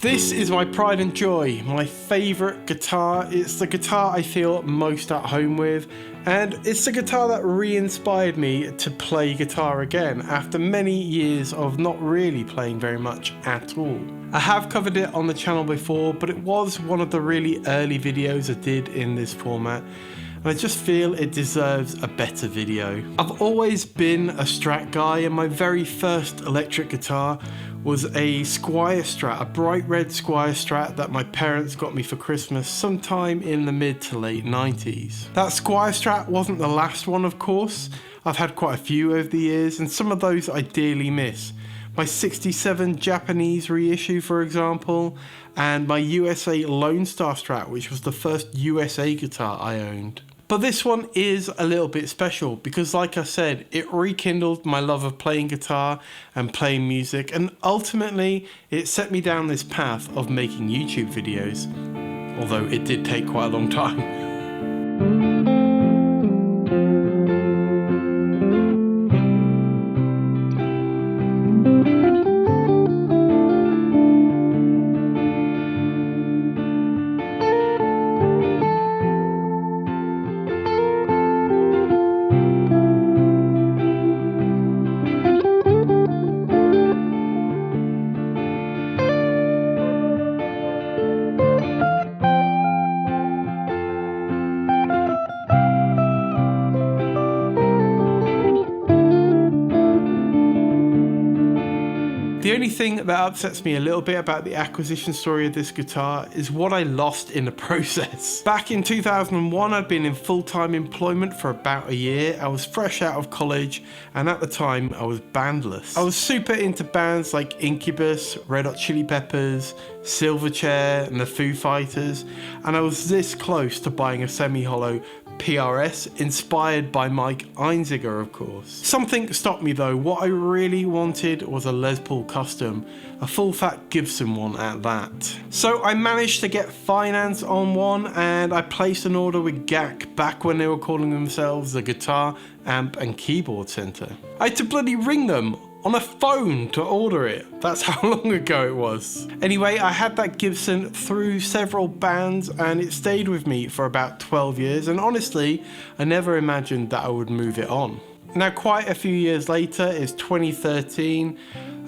This is my pride and joy, my favourite guitar. It's the guitar I feel most at home with, and it's the guitar that re-inspired me to play guitar again after many years of not really playing very much at all. I have covered it on the channel before, but it was one of the really early videos I did in this format, and I just feel it deserves a better video. I've always been a Strat guy, and my very first electric guitar was a Squier Strat, a bright red Squier Strat that my parents got me for Christmas sometime in the mid to late 90s. That Squier Strat wasn't the last one, of course. I've had quite a few over the years, and some of those I dearly miss. My 67 Japanese reissue, for example, and my USA Lone Star Strat, which was the first USA guitar I owned. But this one is a little bit special because, like I said, it rekindled my love of playing guitar and playing music, and ultimately it set me down this path of making YouTube videos, although it did take quite a long time. The only thing that upsets me a little bit about the acquisition story of this guitar is what I lost in the process. Back in 2001, I'd been in full-time employment for about a year. I was fresh out of college, and at the time I was bandless. I was super into bands like Incubus, Red Hot Chili Peppers, Silverchair and the Foo Fighters, and I was this close to buying a semi-hollow PRS inspired by Mike Einziger, of course. Something stopped me though. What I really wanted was a Les Paul Custom, a full fat Gibson one at that. So I managed to get finance on one, and I placed an order with GAC back when they were calling themselves the Guitar, Amp and Keyboard Center. I had to bloody ring them on a phone to order it. That's how long ago it was. Anyway, I had that Gibson through several bands, and it stayed with me for about 12 years, and honestly, I never imagined that I would move it on. Now, quite a few years later, it's 2013.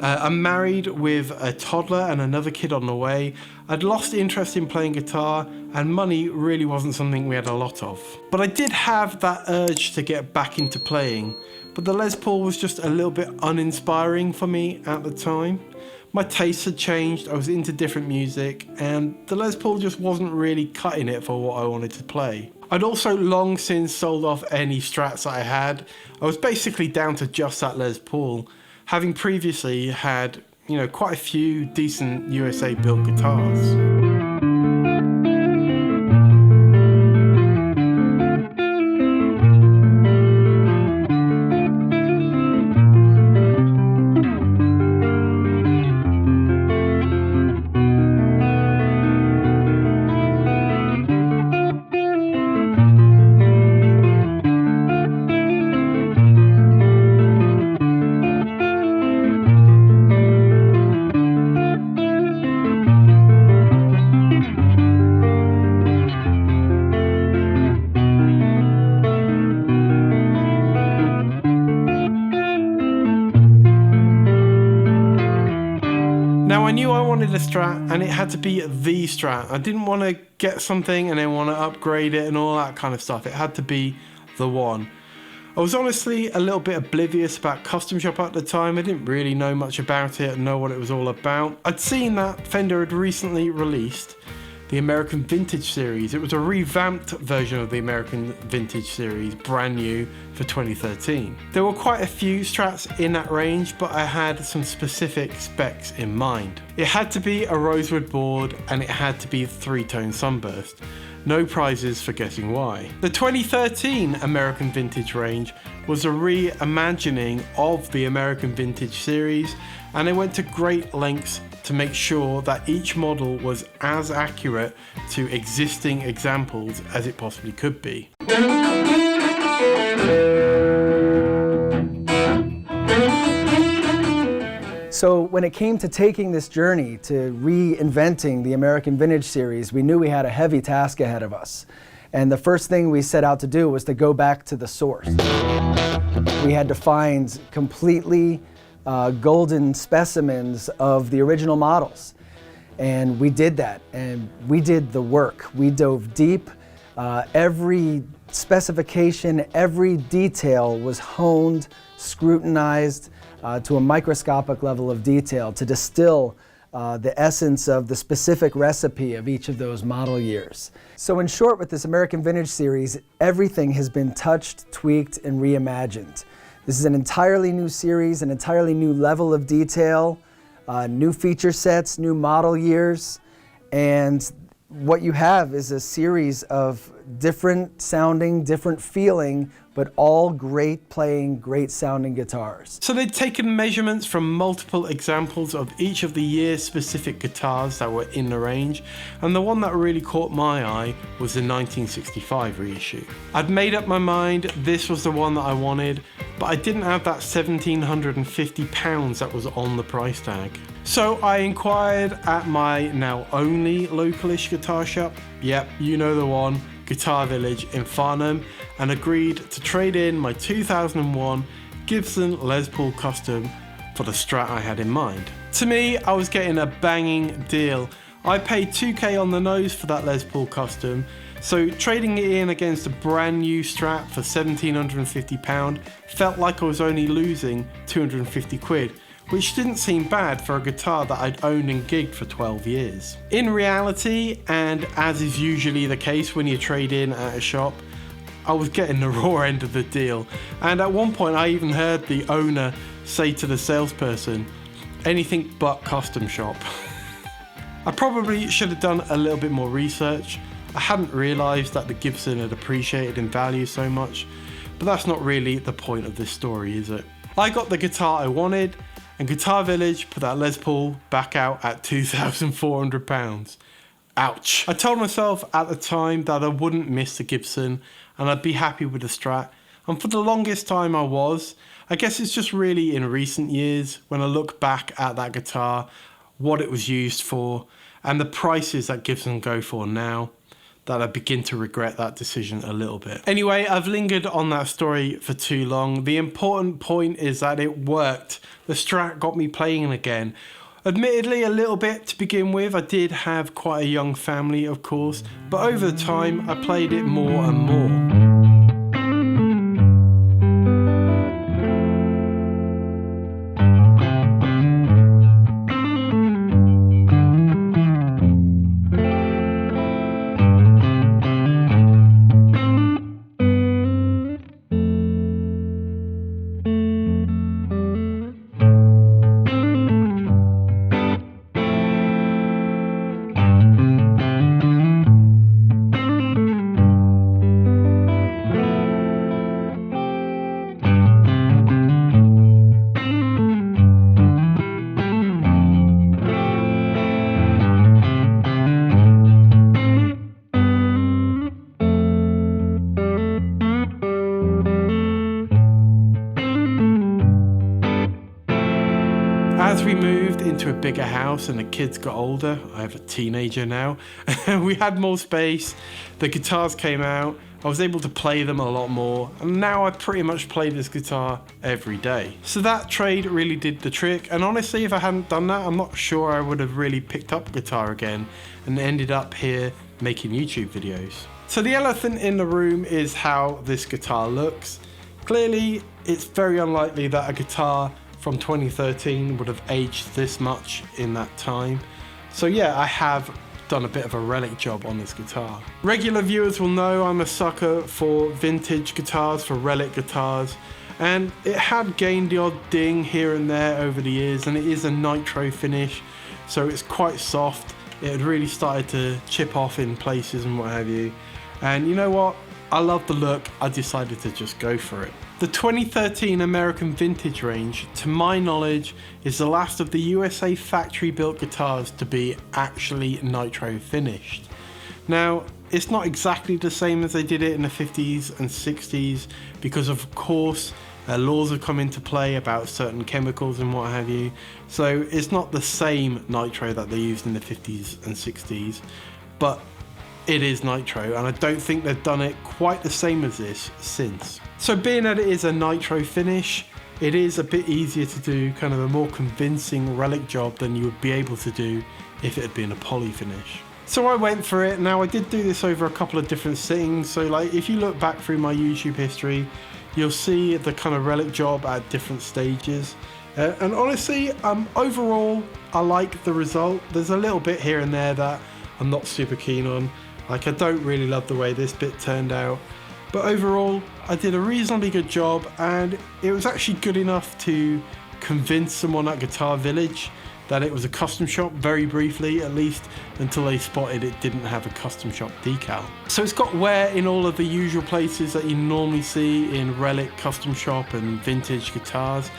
I'm married with a toddler and another kid on the way. I'd lost interest in playing guitar, and money really wasn't something we had a lot of. But I did have that urge to get back into playing, but the Les Paul was just a little bit uninspiring for me at the time. My tastes had changed, I was into different music, and the Les Paul just wasn't really cutting it for what I wanted to play. I'd also long since sold off any Strats that I had. I was basically down to just that Les Paul, having previously had, quite a few decent USA built guitars. Now, I knew I wanted a Strat, and it had to be the Strat. I didn't want to get something and then want to upgrade it and all that kind of stuff. It had to be the one. I was honestly a little bit oblivious about Custom Shop at the time. I didn't really know much about it and know what it was all about. I'd seen that Fender had recently released the American Vintage series. It was a revamped version of the American Vintage series, brand new for 2013. There were quite a few Strats in that range, but I had some specific specs in mind. It had to be a rosewood board, and it had to be 3-tone sunburst. No prizes for guessing why. The 2013 American Vintage range was a reimagining of the American Vintage series, and they went to great lengths to make sure that each model was as accurate to existing examples as it possibly could be. So when it came to taking this journey to reinventing the American Vintage series, we knew we had a heavy task ahead of us. And the first thing we set out to do was to go back to the source. We had to find completely golden specimens of the original models. And we did that, and we did the work. We dove deep. Every specification, every detail was honed, scrutinized to a microscopic level of detail to distill the essence of the specific recipe of each of those model years. So in short, with this American Vintage series, everything has been touched, tweaked, and reimagined. This is an entirely new series, an entirely new level of detail, new feature sets, new model years, and what you have is a series of different sounding, different feeling, but all great playing, great sounding guitars. So they'd taken measurements from multiple examples of each of the year-specific guitars that were in the range, and the one that really caught my eye was the 1965 reissue. I'd made up my mind this was the one that I wanted, but I didn't have that £1,750 that was on the price tag. So I inquired at my now only localish guitar shop, yep, you know the one, Guitar Village in Farnham, and agreed to trade in my 2001 Gibson Les Paul Custom for the Strat I had in mind. To me, I was getting a banging deal. I paid $2,000 on the nose for that Les Paul Custom, so trading it in against a brand new Strat for £1,750 felt like I was only losing 250 quid. Which didn't seem bad for a guitar that I'd owned and gigged for 12 years. In reality, and as is usually the case when you trade in at a shop, I was getting the raw end of the deal, and at one point I even heard the owner say to the salesperson, anything but custom shop. I probably should have done a little bit more research. I hadn't realised that the Gibson had appreciated in value so much, but that's not really the point of this story, is it? I got the guitar I wanted, and Guitar Village put that Les Paul back out at £2,400. Ouch. I told myself at the time that I wouldn't miss the Gibson and I'd be happy with the Strat, and for the longest time I was. I guess it's just really in recent years when I look back at that guitar, what it was used for, and the prices that Gibson go for now, that I begin to regret that decision a little bit. Anyway, I've lingered on that story for too long. The important point is that it worked. The Strat got me playing again. Admittedly, a little bit to begin with. I did have quite a young family, of course, but over the time, I played it more and more. As we moved into a bigger house and the kids got older, I have a teenager now, we had more space, the guitars came out, I was able to play them a lot more, and now I pretty much play this guitar every day. So that trade really did the trick, and honestly, if I hadn't done that, I'm not sure I would have really picked up guitar again and ended up here making YouTube videos. So the elephant in the room is how this guitar looks. Clearly, it's very unlikely that a guitar from 2013 would have aged this much in that time. So yeah, I have done a bit of a relic job on this guitar. Regular viewers will know I'm a sucker for vintage guitars, for relic guitars, and it had gained the odd ding here and there over the years, and it is a nitro finish, so it's quite soft. It had really started to chip off in places and what have you. And you know what? I love the look, I decided to just go for it. The 2013 American Vintage range, to my knowledge, is the last of the USA factory-built guitars to be actually nitro finished. Now, it's not exactly the same as they did it in the 50s and 60s, because of course, Laws have come into play about certain chemicals and what have you. So it's not the same nitro that they used in the 50s and 60s, but it is nitro, and I don't think they've done it quite the same as this since. So being that it is a nitro finish, it is a bit easier to do, kind of a more convincing relic job than you would be able to do if it had been a poly finish. So I went for it. Now I did do this over a couple of different sittings, so like if you look back through my YouTube history, you'll see the kind of relic job at different stages. And honestly, overall, I like the result. There's a little bit here and there that I'm not super keen on. Like, I don't really love the way this bit turned out. But overall, I did a reasonably good job, and it was actually good enough to convince someone at Guitar Village that it was a custom shop, very briefly at least, until they spotted it didn't have a custom shop decal. So it's got wear in all of the usual places that you normally see in relic, custom shop and vintage guitars.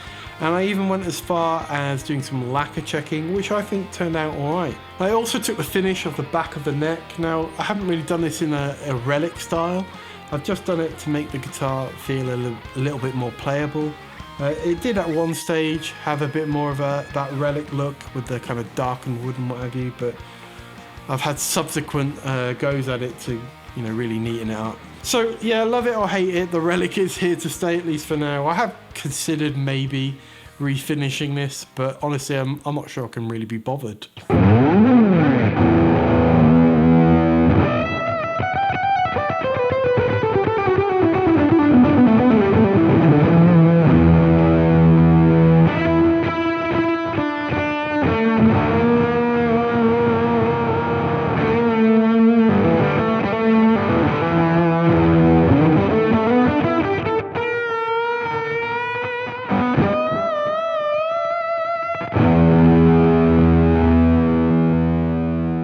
And I even went as far as doing some lacquer checking, which I think turned out alright. I also took the finish of the back of the neck. Now, I haven't really done this in a relic style. I've just done it to make the guitar feel a little bit more playable. It did at one stage have a bit more of that relic look with the kind of darkened wood and what have you, but I've had subsequent goes at it to, you know, really neaten it up. So yeah, love it or hate it, the relic is here to stay, at least for now. I have considered maybe refinishing this, but honestly I'm not sure I can really be bothered.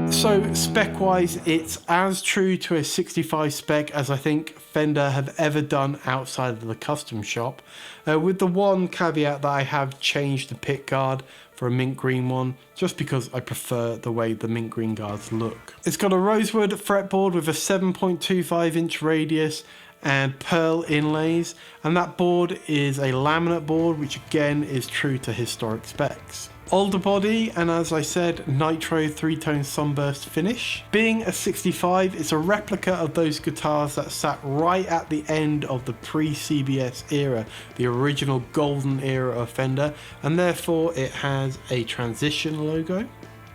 So spec-wise, it's as true to a 65 spec as I think Fender have ever done outside of the custom shop, with the one caveat that I have changed the pick guard for a mint green one, just because I prefer the way the mint green guards look. It's got a rosewood fretboard with a 7.25 inch radius and pearl inlays, and that board is a laminate board, which again is true to historic specs. Older body, and as I said, nitro 3-tone sunburst finish. Being a 65, it's a replica of those guitars that sat right at the end of the pre-CBS era, the original golden era of Fender, and therefore it has a transition logo.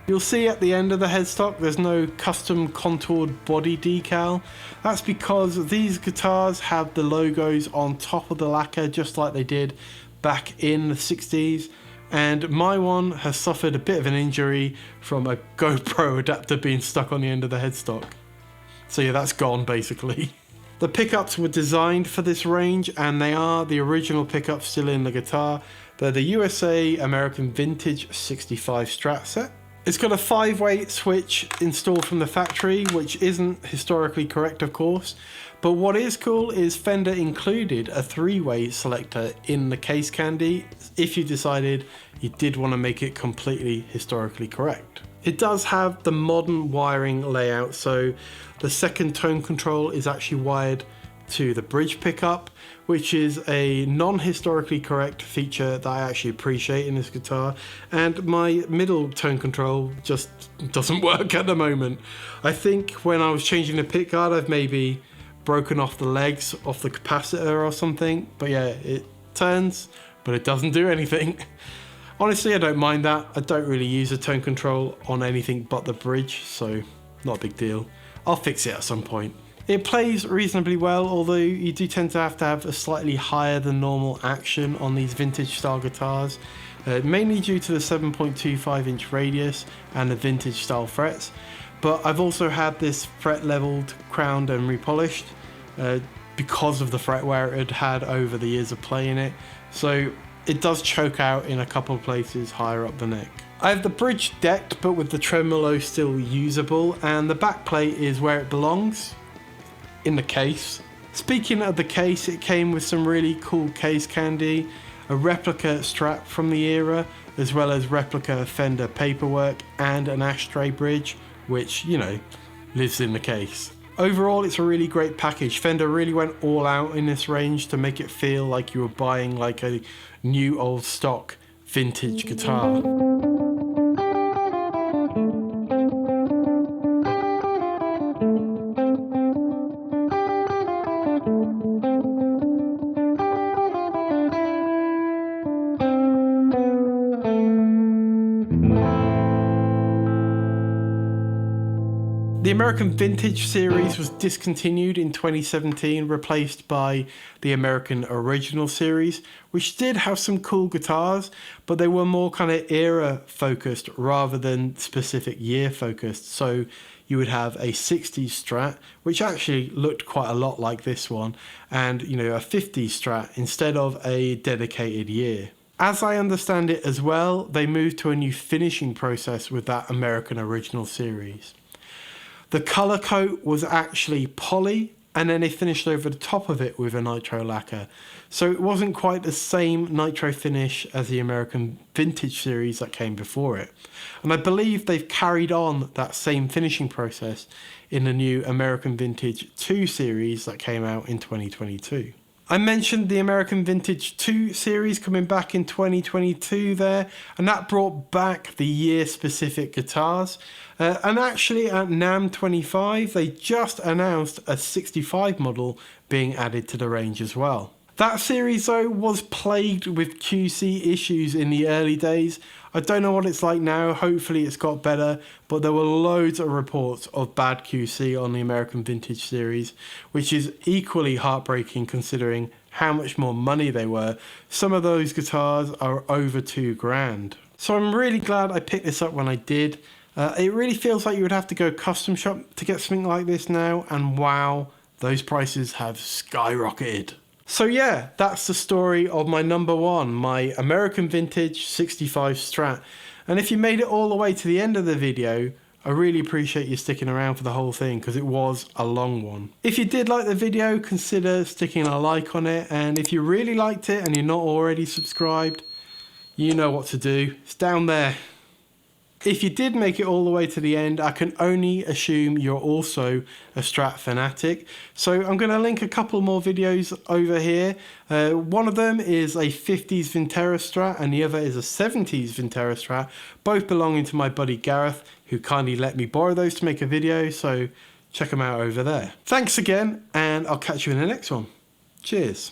You'll see at the end of the headstock there's no custom contoured body decal. That's because these guitars have the logos on top of the lacquer just like they did back in the 60s. And my one has suffered a bit of an injury from a GoPro adapter being stuck on the end of the headstock. So yeah, that's gone basically. The pickups were designed for this range, and they are the original pickups still in the guitar. They're the USA American Vintage 65 Strat set. It's got a 5-way switch installed from the factory, which isn't historically correct of course, but what is cool is Fender included a 3-way selector in the case candy if you decided you did want to make it completely historically correct. It does have the modern wiring layout, so the second tone control is actually wired to the bridge pickup, which is a non-historically correct feature that I actually appreciate in this guitar, and my middle tone control just doesn't work at the moment. I think when I was changing the pick guard I've maybe broken off the legs off the capacitor or something, but yeah, it turns but it doesn't do anything. Honestly, I don't mind that. I don't really use the tone control on anything but the bridge, so not a big deal. I'll fix it at some point. It plays reasonably well, although you do tend to have a slightly higher than normal action on these vintage style guitars, mainly due to the 7.25 inch radius and the vintage style frets. But I've also had this fret leveled, crowned and repolished because of the fret wear it had over the years of playing it. So it does choke out in a couple of places higher up the neck. I have the bridge decked but with the tremolo still usable, and the back plate is where it belongs, in the case. Speaking of the case, it came with some really cool case candy, a replica Strat from the era, as well as replica Fender paperwork and an ashtray bridge, which, you know, lives in the case. Overall, it's a really great package. Fender really went all out in this range to make it feel like you were buying like a new old stock vintage guitar. The American Vintage series was discontinued in 2017, replaced by the American Original series, which did have some cool guitars, but they were more kind of era focused rather than specific year focused. So you would have a 60s Strat, which actually looked quite a lot like this one, and a 50s Strat instead of a dedicated year. As I understand it as well, they moved to a new finishing process with that American Original series. The colour coat was actually poly, and then they finished over the top of it with a nitro lacquer. So it wasn't quite the same nitro finish as the American Vintage series that came before it. And I believe they've carried on that same finishing process in the new American Vintage 2 series that came out in 2022. I mentioned the American Vintage 2 series coming back in 2022 there, and that brought back the year-specific guitars. And actually at NAMM 25, they just announced a 65 model being added to the range as well. That series though was plagued with QC issues in the early days. I don't know what it's like now, hopefully it's got better, but there were loads of reports of bad QC on the American Vintage series, which is equally heartbreaking considering how much more money they were. Some of those guitars are over $2,000. So I'm really glad I picked this up when I did. It really feels like you would have to go custom shop to get something like this now, and wow, those prices have skyrocketed. So yeah, that's the story of my number one, my American Vintage 65 Strat. And if you made it all the way to the end of the video, I really appreciate you sticking around for the whole thing because it was a long one. If you did like the video, consider sticking a like on it. And if you really liked it and you're not already subscribed, you know what to do. It's down there. If you did make it all the way to the end, I can only assume you're also a Strat fanatic. So I'm going to link a couple more videos over here. One of them is a 50s Vintera Strat and the other is a 70s Vintera Strat, both belonging to my buddy Gareth, who kindly let me borrow those to make a video, so check them out over there. Thanks again, and I'll catch you in the next one. Cheers.